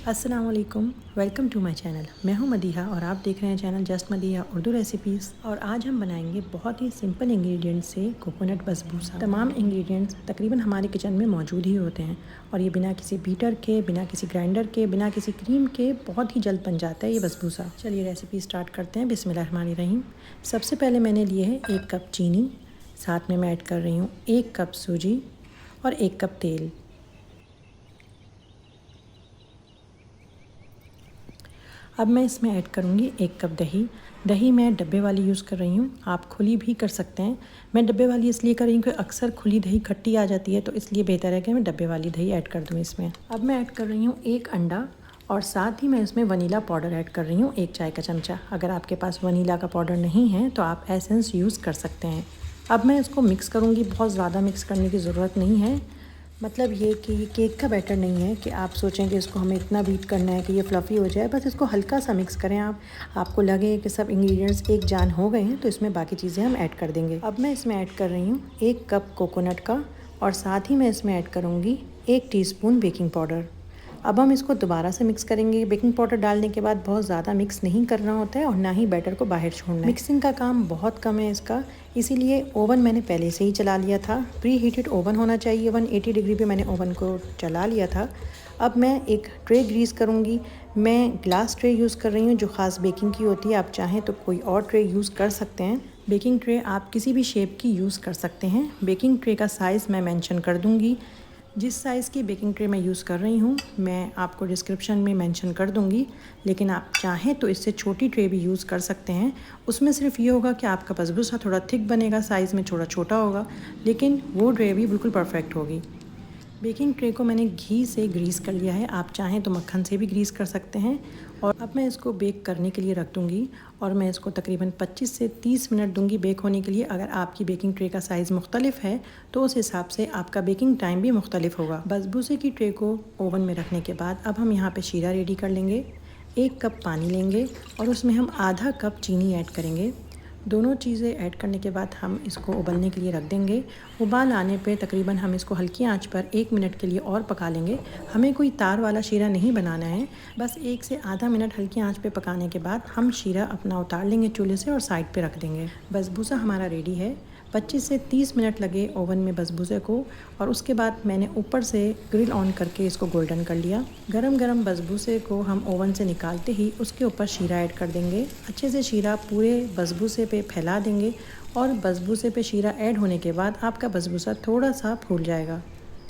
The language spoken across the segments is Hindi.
अस्सलाम वालेकुम, वेलकम टू माय चैनल। मैं हूं मदीहा और आप देख रहे हैं channel just Madiha Urdu recipes. और आज हम बनाएंगे बहुत ही सिंपल इंग्रेडिएंट्स से कोकोनट बसबूसा। तमाम इंग्रेडिएंट्स तकरीबन हमारे किचन में मौजूद ही होते हैं और ये बिना किसी बीटर के, बिना किसी ग्राइंडर के, बिना किसी क्रीम के बहुत ही जल्द बन जाता है ये बसबूसा। चलिए रेसिपी स्टार्ट करते हैं। बिस्मिल्लाहिर्रहमानिर्रहीम। सबसे पहले मैंने लिए है 1 कप चीनी, साथ में मैं ऐड कर रही हूँ 1 कप सूजी और 1 कप तेल। अब मैं इसमें ऐड करूँगी 1 कप दही। दही मैं डब्बे वाली यूज़ कर रही हूँ, आप खुली भी कर सकते हैं। मैं डब्बे वाली इसलिए कर रही हूँ कि अक्सर खुली दही खट्टी आ जाती है, तो इसलिए बेहतर है कि मैं डब्बे वाली दही ऐड कर दूँ इसमें। अब मैं ऐड कर रही हूँ 1 अंडा और साथ ही मैं इसमें वनीला पाउडर ऐड कर रही हूँ 1 चाय का चमचा। अगर आपके पास वनीला का पाउडर नहीं है तो आप एसेंस यूज़ कर सकते हैं। अब मैं इसको मिक्स करूँगी, बहुत ज़्यादा मिक्स करने की ज़रूरत नहीं है। मतलब ये कि ये केक का बैटर नहीं है कि आप सोचें कि इसको हमें इतना बीट करना है कि ये फ्लफ़ी हो जाए। बस इसको हल्का सा मिक्स करें आप, आपको लगे कि सब इंग्रेडिएंट्स एक जान हो गए हैं तो इसमें बाकी चीज़ें हम ऐड कर देंगे। अब मैं इसमें ऐड कर रही हूँ 1 कप कोकोनट का और साथ ही मैं इसमें ऐड करूँगी 1 टीस्पून बेकिंग पाउडर। अब हम इसको दोबारा से मिक्स करेंगे। बेकिंग पाउडर डालने के बाद बहुत ज़्यादा मिक्स नहीं करना होता है और ना ही बैटर को बाहर छोड़ना है। मिक्सिंग का काम बहुत कम है इसका, इसीलिए ओवन मैंने पहले से ही चला लिया था। प्री हीटेड ओवन होना चाहिए, 180 डिग्री पे मैंने ओवन को चला लिया था। अब मैं एक ट्रे ग्रीस करूँगी। मैं ग्लास ट्रे यूज़ कर रही हूँ जो ख़ास बेकिंग की होती है। आप चाहें तो कोई और ट्रे यूज़ कर सकते हैं। बेकिंग ट्रे आप किसी भी शेप की यूज़ कर सकते हैं। बेकिंग ट्रे का साइज़ मैं मेंशन कर दूँगी। जिस साइज़ की बेकिंग ट्रे मैं यूज़ कर रही हूँ मैं आपको डिस्क्रिप्शन में मेंशन कर दूँगी, लेकिन आप चाहें तो इससे छोटी ट्रे भी यूज़ कर सकते हैं। उसमें सिर्फ ये होगा कि आपका बसबूसा थोड़ा थिक बनेगा, साइज़ में थोड़ा छोटा होगा, लेकिन वो ट्रे भी बिल्कुल परफेक्ट होगी। बेकिंग ट्रे को मैंने घी से ग्रीस कर लिया है, आप चाहें तो मक्खन से भी ग्रीस कर सकते हैं। और अब मैं इसको बेक करने के लिए रख दूँगी और मैं इसको तकरीबन 25 से 30 मिनट दूँगी बेक होने के लिए। अगर आपकी बेकिंग ट्रे का साइज़ मुख्तलिफ है तो उस हिसाब से आपका बेकिंग टाइम भी मुख्तलिफ होगा। बसबूसे की ट्रे को ओवन में रखने के बाद अब हम यहाँ पे शीरा रेडी कर लेंगे। 1 कप पानी लेंगे और उसमें हम आधा कप चीनी ऐड करेंगे। दोनों चीज़ें ऐड करने के बाद हम इसको उबलने के लिए रख देंगे। उबाल आने पे तकरीबन हम इसको हल्की आंच पर 1 मिनट के लिए और पका लेंगे। हमें कोई तार वाला शीरा नहीं बनाना है, बस 1 से आधा मिनट हल्की आंच पे पकाने के बाद हम शीरा अपना उतार लेंगे चूल्हे से और साइड पे रख देंगे। बसबूसा हमारा रेडी है। 25 से 30 मिनट लगे ओवन में बसबूसे को और उसके बाद मैंने ऊपर से ग्रिल ऑन करके इसको गोल्डन कर लिया। गरम गरम बसबूसे को हम ओवन से निकालते ही उसके ऊपर शीरा ऐड कर देंगे। अच्छे से शीरा पूरे बसबूसे पे फैला देंगे और बसबूसे पे शीरा ऐड होने के बाद आपका बसबूसा थोड़ा सा फूल जाएगा।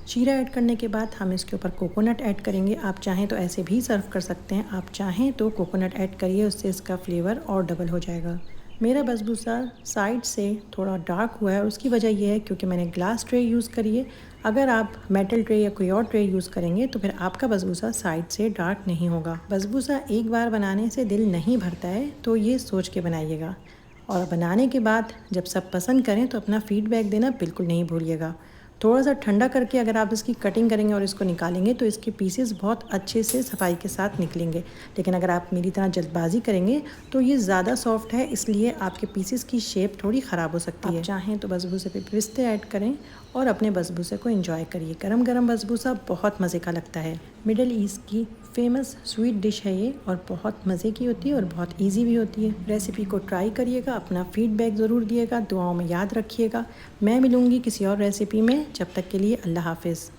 शीरा ऐड करने के बाद हम इसके ऊपर कोकोनट ऐड करेंगे। आप चाहें तो ऐसे भी सर्व कर सकते हैं, आप चाहें तो कोकोनट ऐड करिए, उससे इसका फ्लेवर और डबल हो जाएगा। मेरा बसबूसा साइड से थोड़ा डार्क हुआ है और उसकी वजह यह है क्योंकि मैंने ग्लास ट्रे यूज़ करी है। अगर आप मेटल ट्रे या कोई और ट्रे यूज़ करेंगे तो फिर आपका बसबूसा साइड से डार्क नहीं होगा। बसबूसा एक बार बनाने से दिल नहीं भरता है, तो ये सोच के बनाइएगा और बनाने के बाद जब सब पसंद करें तो अपना फ़ीडबैक देना बिल्कुल नहीं भूलिएगा। थोड़ा सा ठंडा करके अगर आप इसकी कटिंग करेंगे और इसको निकालेंगे तो इसके पीसेस बहुत अच्छे से सफाई के साथ निकलेंगे। लेकिन अगर आप मेरी तरह जल्दबाजी करेंगे तो ये ज़्यादा सॉफ्ट है, इसलिए आपके पीसेस की शेप थोड़ी ख़राब हो सकती है। आप चाहें तो बसबूसे पे पिस्ते ऐड करें और अपने बसबूसे को एंजॉय करिए। गरम गरम बसबूसा बहुत मज़े का लगता है। मिडल ईस्ट की फेमस स्वीट डिश है ये और बहुत मज़े की होती है और बहुत इजी भी होती है। रेसिपी को ट्राई करिएगा, अपना फ़ीडबैक ज़रूर दिएगा, दुआओं में याद रखिएगा। मैं मिलूँगी किसी और रेसिपी में, जब तक के लिए अल्लाह हाफ़िज़।